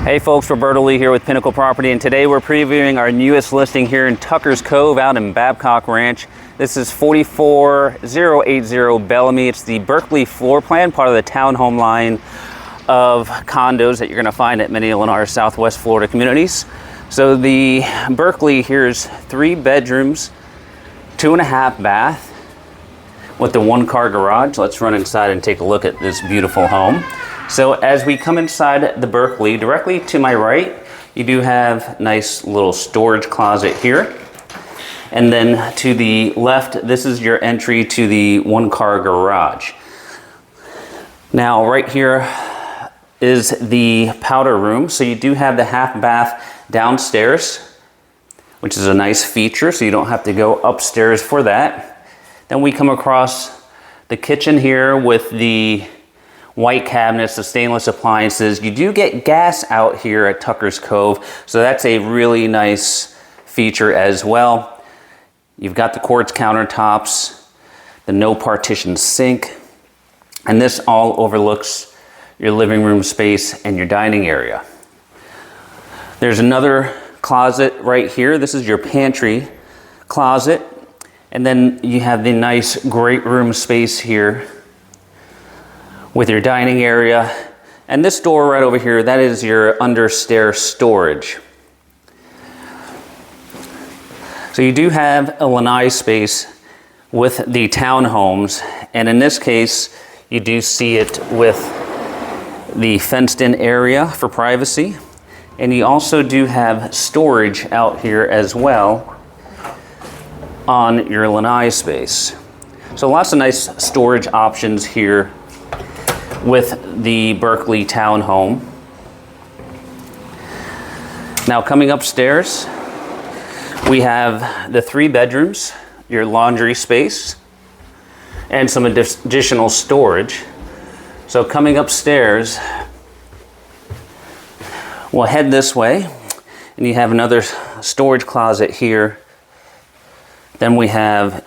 Hey folks, Roberto Lee here with Pinnacle Property, and today we're previewing our newest listing here in Tucker's Cove out in Babcock Ranch. This is 44080 Bellamy. It's the Berkeley floor plan, part of the townhome line of condos that you're going to find at many Lennar Southwest Florida communities. So the Berkeley here is 3 bedrooms, 2.5 bath with the 1-car garage. Let's run inside and take a look at this beautiful home. So as we come inside the Berkeley, directly to my right, you do have nice little storage closet here. And then to the left, this is your entry to the 1-car garage. Now right here is the powder room. So you do have the half bath downstairs, which is a nice feature, so you don't have to go upstairs for that. Then we come across the kitchen here with the white cabinets, the stainless appliances. You do get gas out here at Tucker's Cove, so that's a really nice feature as well. You've got the quartz countertops, the no partition sink, and this all overlooks your living room space and your dining area. There's another closet right here. This is your pantry closet, and then you have the nice great room space here with your dining area. And this door right over here, that is your under-stair storage. So you do have a lanai space with the townhomes, and in this case, you do see it with the fenced-in area for privacy. And you also do have storage out here as well on your lanai space. So lots of nice storage options here with the Berkeley townhome. Now coming upstairs, we have the 3 bedrooms, your laundry space, and some additional storage. So coming upstairs, we'll head this way, and you have another storage closet here. Then we have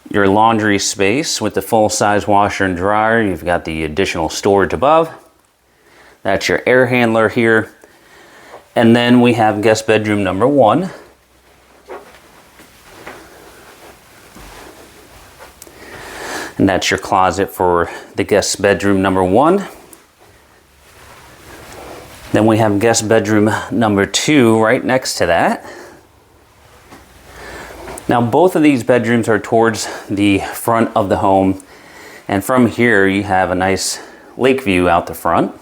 your laundry space with the full-size washer and dryer. You've got the additional storage above. That's your air handler here. And then we have guest bedroom number 1. And that's your closet for the guest bedroom number 1. Then we have guest bedroom number 2 right next to that. Now both of these bedrooms are towards the front of the home, and from here you have a nice lake view out the front.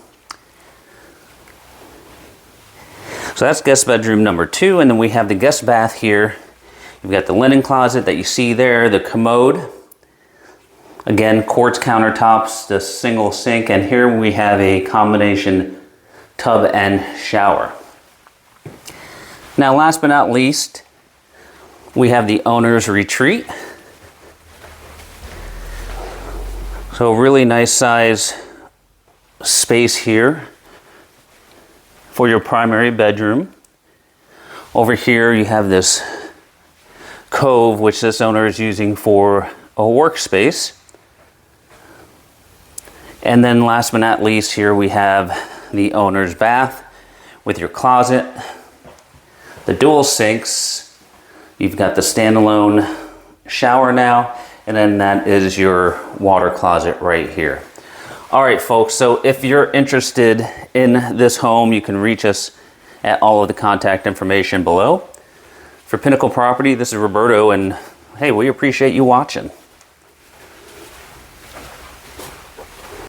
So that's guest bedroom number 2, and then we have the guest bath here. You've got the linen closet that you see there, the commode. Again, quartz countertops, the single sink, and here we have a combination tub and shower. Now last but not least, we have the owner's retreat. So really nice size space here for your primary bedroom. Over here you have this cove, which this owner is using for a workspace. And then last but not least, here we have the owner's bath with your closet, the dual sinks. You've got the standalone shower now, and then that is your water closet right here. All right, folks, so if you're interested in this home, you can reach us at all of the contact information below. For Pinnacle Property, this is Roberto, and hey, we appreciate you watching.